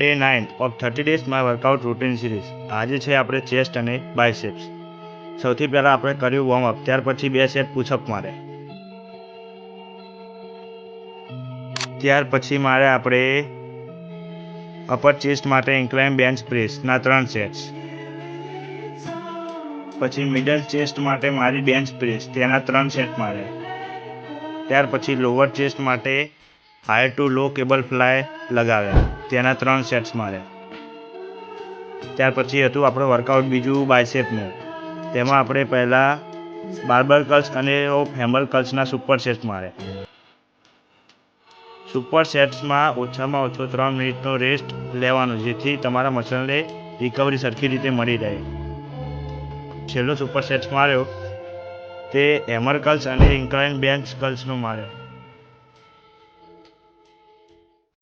Day 9 of 30 days my workout routine series. આજે છે આપણે ચેસ્ટ અને બાયસેપ્સ. સૌથી પહેલાં આપણે કર્યું વોર્મઅપ, ત્યાર પછી 2 સેટ પુશઅપ મારે. ત્યાર પછી મારે આપણે અપર ચેસ્ટ માટે ઇન્ક્લાઇન બેન્ચ પ્રેસના 3 સેટ્સ. પછી મિડલ ચેસ્ટ માટે મારી બેન્ચ પ્રેસ તેના 3 સેટ મારે. ત્યાર પછી લોઅર ચેસ્ટ માટે હાઈ ટુ લો કેબલ ફ્લાય લગાવ્યા, તેના 3 સેટ્સ મારે. ત્યાર પછી હતું આપણું વર્કઆઉટ બીજું બાયસેપનું. તેમાં આપણે પહેલાં બાર્બલ કર્લ્સ અને હેમર કર્લ્સના સુપર સેટ્સ મારે. સુપર સેટ્સમાં ઓછામાં ઓછો 3 મિનિટનો રેસ્ટ લેવાનો, જેથી તમારા મસલને રિકવરી સરખી રીતે મળી રહે. છેલ્લો સુપર સેટ્સ માર્યો તે હેમર કર્લ્સ અને ઇન્ક્લાઇન બેન્ચ કર્લ્સનો માર્યો.